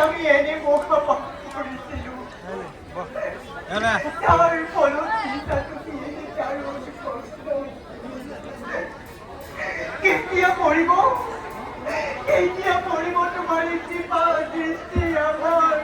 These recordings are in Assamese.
আমি এনে মুখা কৰিছিলোঁ তাৰ ফলত চিন্তাটো কেতিয়া পৰিব তোমাৰ কৃপা দৃষ্টি আমাৰ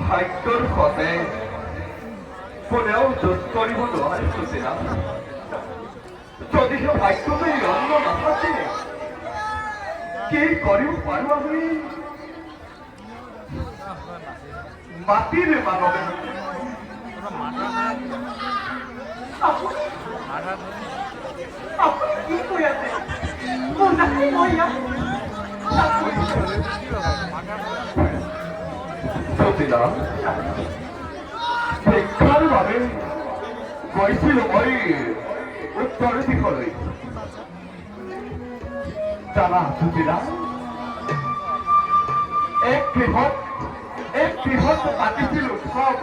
ভাগ্যৰ সতে কোনেও জোট কৰিব নোৱাৰে সুচিনা যদিহে ভাগ্যটো অন্য নাথাকে কি কৰিব পাৰোঁ আমি মাটিৰ মানৱে আপুনি কি কৈ আছে মই সুচিনা শিক্ষাৰ বাবে গৈছিলোঁ মই উত্তৰ দিশলৈ জানা সুচিনা এক গৃহত পাতিছিলোঁ সব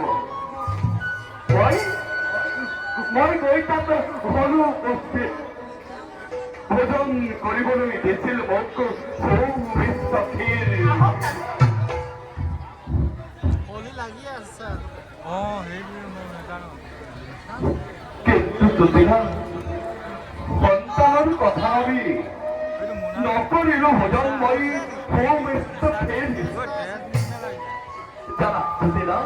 মই গৈ তাত হলো উপস্থিত ভোজন কৰিবলৈ দিছিল মোক সৌমিত্ৰশীল কিন্তু সুচিনা সন্তানৰ কথা ভাবি নকৰিলো ভোজন মই সৌমিত্ৰশীল জানা সুচিনা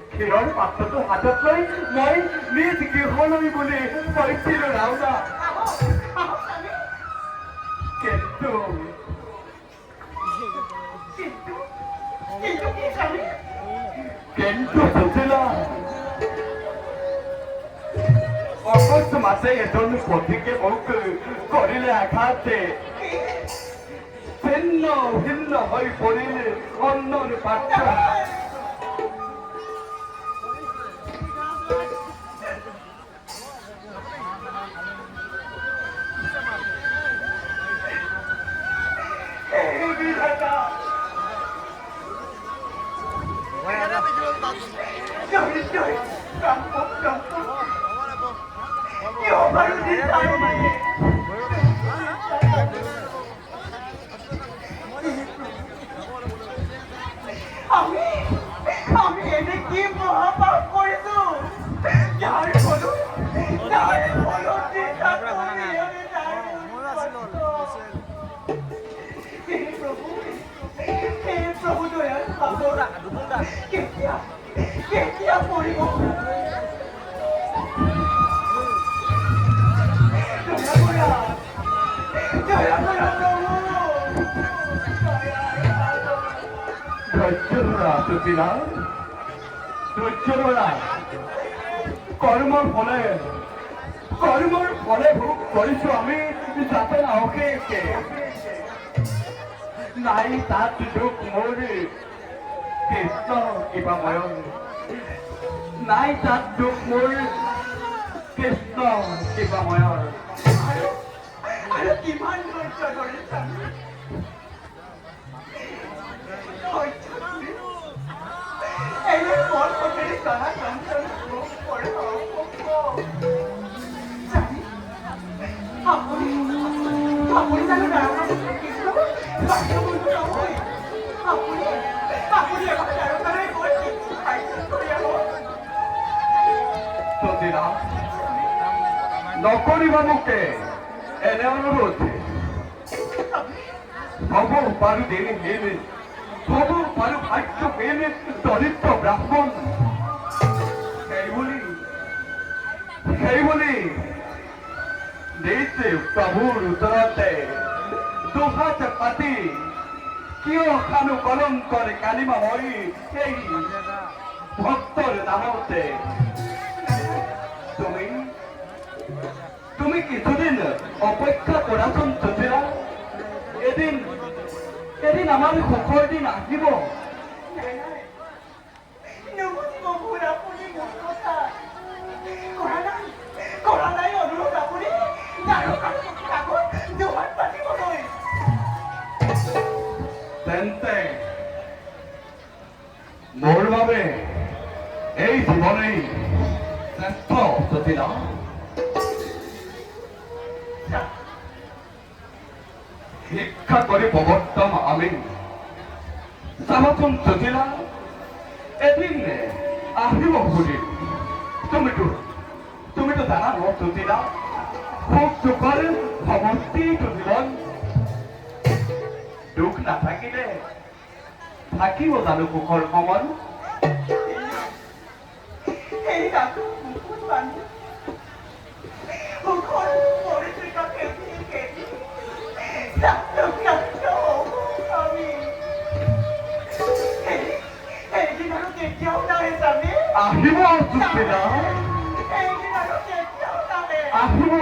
ক্ষীৰৰ পাত্ৰটো হাতত লৈ মই নিজ গৃহলৈ বুলি কৈছিলোঁ ৰাওনা কিন্তু সুচিনা অকস্মাতে এজন পথিকে মোক কৰিলে আঘাতে ছিন্ন ভিন্ন হৈ পৰিলে অন্নৰ পাত্ৰ আমি এনে কি মহাপাপ কৰিছো যাৰ ফলত প্ৰভু দয়াল কেতিয়া পৰিব সুচিনা কৰ্মৰ ফলে ভোগ কৰিছো আমি যাতে অশেষে নাই তাত দুখ মোৰ কৃষ্ণ কিবা ময়ন নাই তাত দুখ মোৰ কৃষ্ণ কিবা ময়ন আৰু কিমান ধৈৰ্য ধৰিছা সতীরা নকরিবা মোকে এনে অনুরোধ হব পারু দেনে মেনে হব পারু ভাগ্য মেনে দরিদ্র ব্রাহ্মণ সেই বলি দিতে প্রভুর উত্তরতে দুহাত পাতি কিয় খানু কলঙ্করে কালিমা মই এই ভক্তর নামতে তুমি কিছুদিন অপেক্ষা কৰাচোন সতীৰা এদিন আমাৰ সুখৰ দিন আহিব তেন্তে মোৰ বাবে এই জীৱনেই শ্ৰেষ্ঠ সতীৰা শিক্ষা কৰে প্ৰবৰ্তম আমি চাবাচোন সতীৰা এদিন আহিব বুলি তুমি তো জানা ন সতীৰা খুব সুখৰ সমষ্টিটো জীৱন দুখ নাথাকিলে থাকিব জানো সুখৰ সমান আহিব সতীৰা আহিব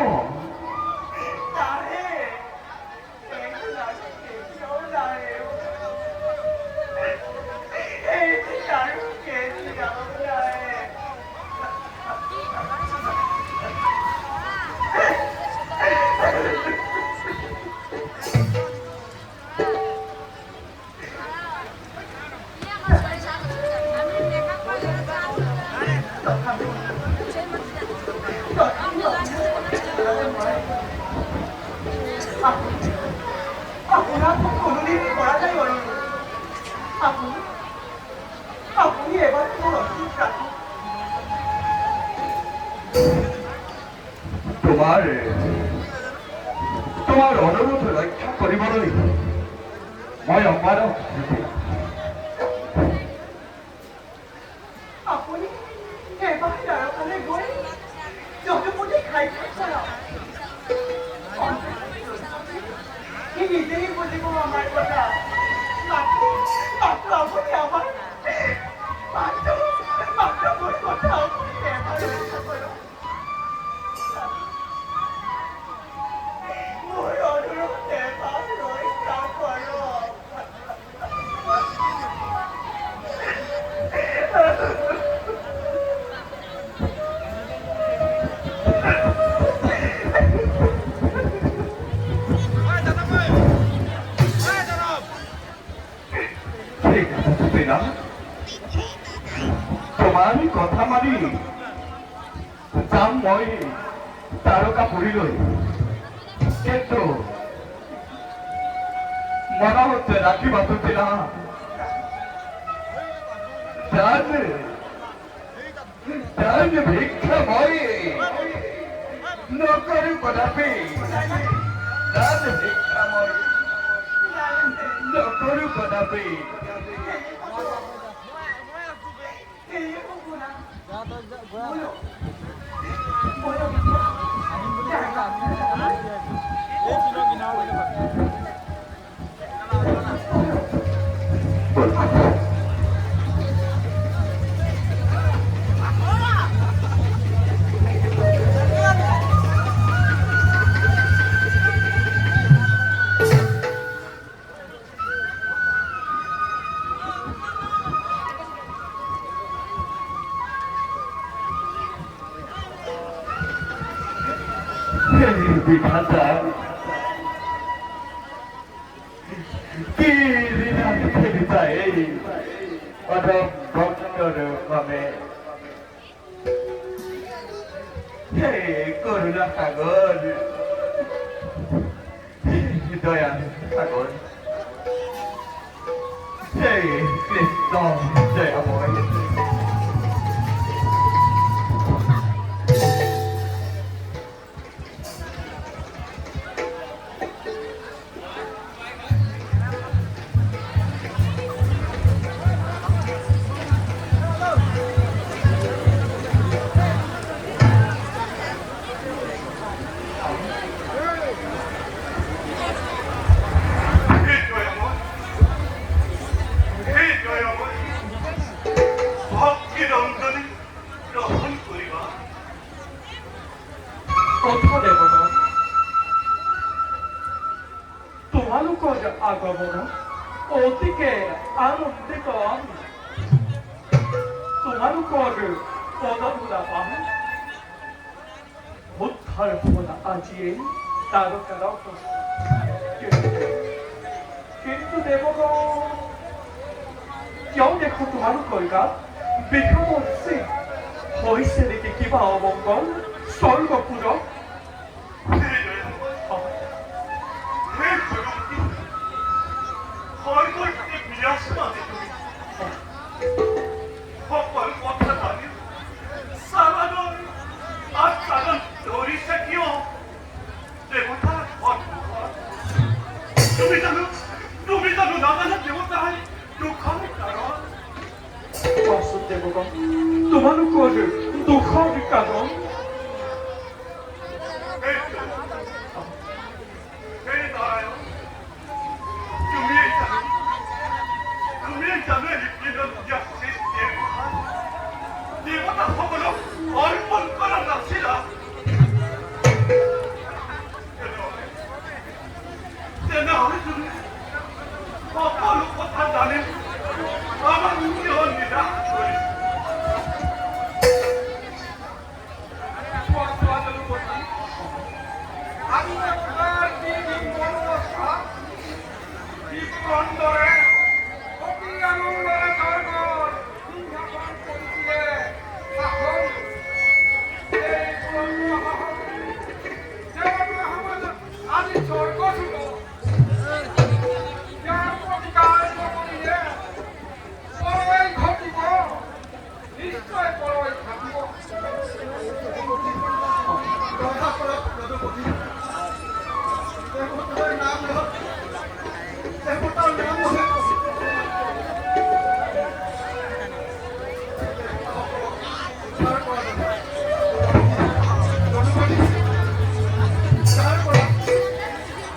তোমাৰ অনুৰোধ ৰক্ষা কৰিবলৈ মই অপাৰগ আপুনি এবাৰ দ্বাৰকালৈ গৈ যদুপতি খাই সি নিজেই বুজিব আমাৰ কথা মাত্ৰ আপুনি আমাৰ মাত্ৰ মোৰ কথা আপুনি এবাৰ ৰক্ষা কৰক তোমার কথা মানি যাম মই তারকাপুরীলৈ কিন্তু মনে হচ্ছে রাখিবা সতীরা ভিক্ষা মই নকরি কদাপি ভিক্ষা মই নকরি কদাপি বিধাতা কি বিধাতা এই অধম ভক্তর ভাবে করুণা সাগর দয়া সাগর কৃষ্ণ দয়াময় কথা দেৱতা তোমালোকৰ আগমন অতিকে আনন্দিত আমি তোমালোকৰ পদধূলা পাম উদ্ধাৰ হ'ল আজিয়ে তাৰকাৰ কিন্তু দেৱগণ কিয় দেখো তোমালোকৰ গাত বিষমৰ চিন হৈছে নেকি কিবা অমংগল স্বৰ্গপুৰক দেৱগণ তোমালোকৰ দুখৰ কাৰণ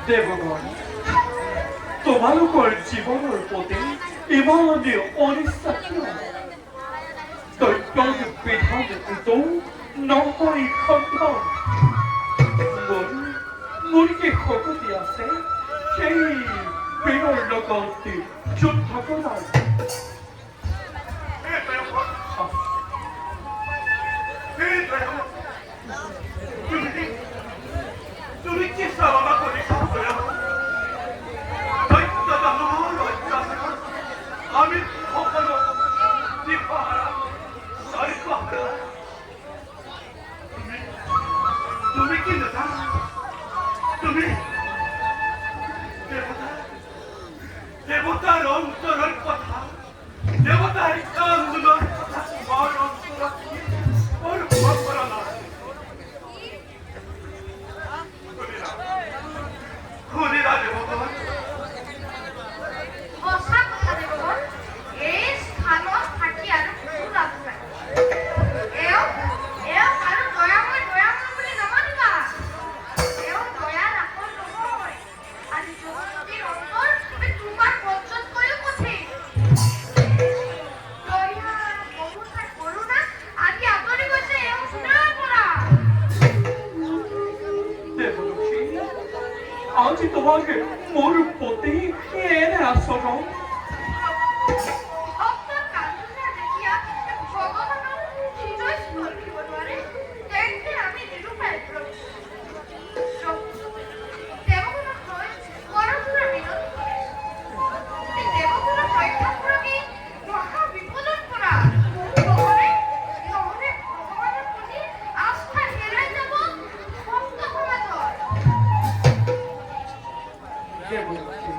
দেৱগণ তোমালোকৰ জীৱনৰ প্ৰতি ইমানে অনিচ্ছা কিয় দৈত্যৰ বিধানটো নহয় সন্তান মোৰ কি শক্তি আছে সেই বীৰৰ লগত যুদ্ধ কৰাৰ দেবতাৰ অন্তৰেৰ কথা দেবতাৰ কান্দুলোৰ কথা তোমাৰ অন্তৰ ওৰ ভৰা না খুনিৰা দেবতা সঁচা কথা দেৱগণ এই স্থানত থাকি আৰু কোনো লাভ নাই এওক আৰু দয়াময় বুলি নামানিবা এওক দয়াৰ আকল নহয় আজি যুৱতীৰ অন্তৰ তোমাৰ পঞ্চতকৈও কঠিন দয়া মমতা কৰোণা আদি আঁতৰি গৈছে এওক শুনাৰ পৰা দেৱলক্ষ্মী আজি তোমাকে মোৰ প্ৰতি এনে আচৰণ ভক্তৰ কান্দোনা দেখিয়া ভগৱানৰ হৃদয় স্পৰ্শিব নোৱাৰে তেন্তে আমি নিৰূপায় দেৱগুণক লৈ কৰজোৰা মিনতি কৰিছো দেৱগুণক ৰক্ষা কৰবি মহা বিপদৰ পৰা নহলে ভগৱানৰ প্ৰতি আস্থা হেৰাই যাব ভক্ত সমাজৰ দেৱলক্ষ্মী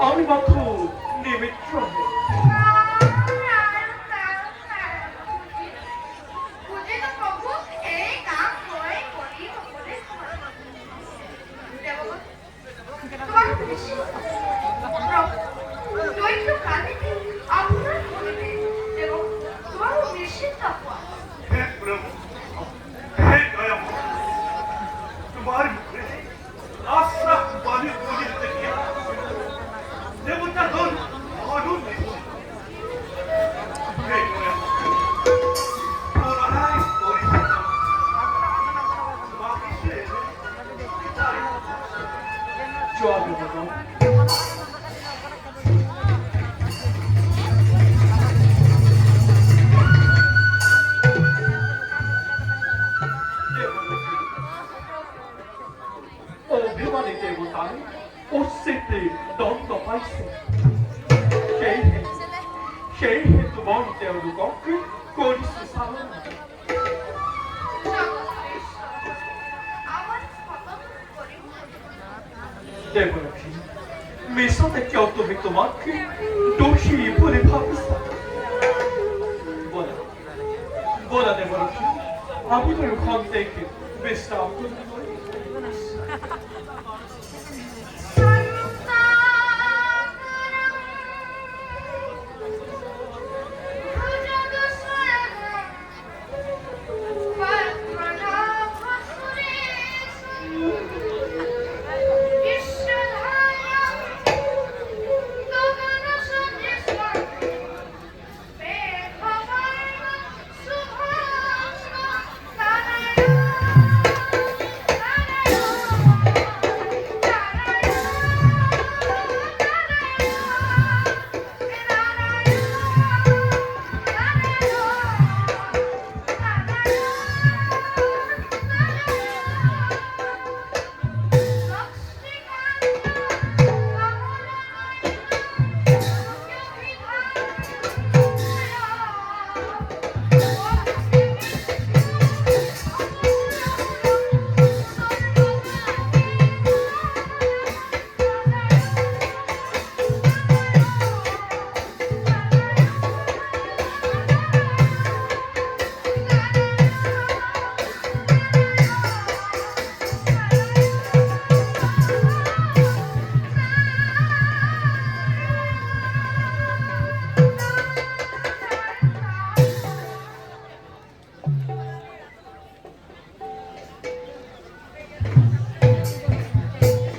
আমি মাত্র নিমিত্র। বুঝিত প্রভু এই কাম মই করি সকলে দেবগণ তোমার বেশি প্রভু দৈত্য কালিতে আপনার করিবে এবং তোমার নিশ্চিত হওয়া हे प्रभु हे दयामय तुम्हारे मुझे आशा वाली बोली देखिए देवता धन मालूम नहीं हे दयामय पुराना स्टोरी बाकी से জয় দেবগণ। অভিমানী দেবতায় অস্তিত্বে দ্বন্দ্ব পাইছে। সেই হেতু মই তেওঁলোককে কৰিছো চালনা। আমার স্বতন্ত্র করিব দেবলক্ষ্মী, মিশনে কেউ তুমি তোমাকে দোষী বলে ভাবিস? বলা দেবলক্ষ্মী, আমি তো ওখান থেকে বিশ্রাম করি।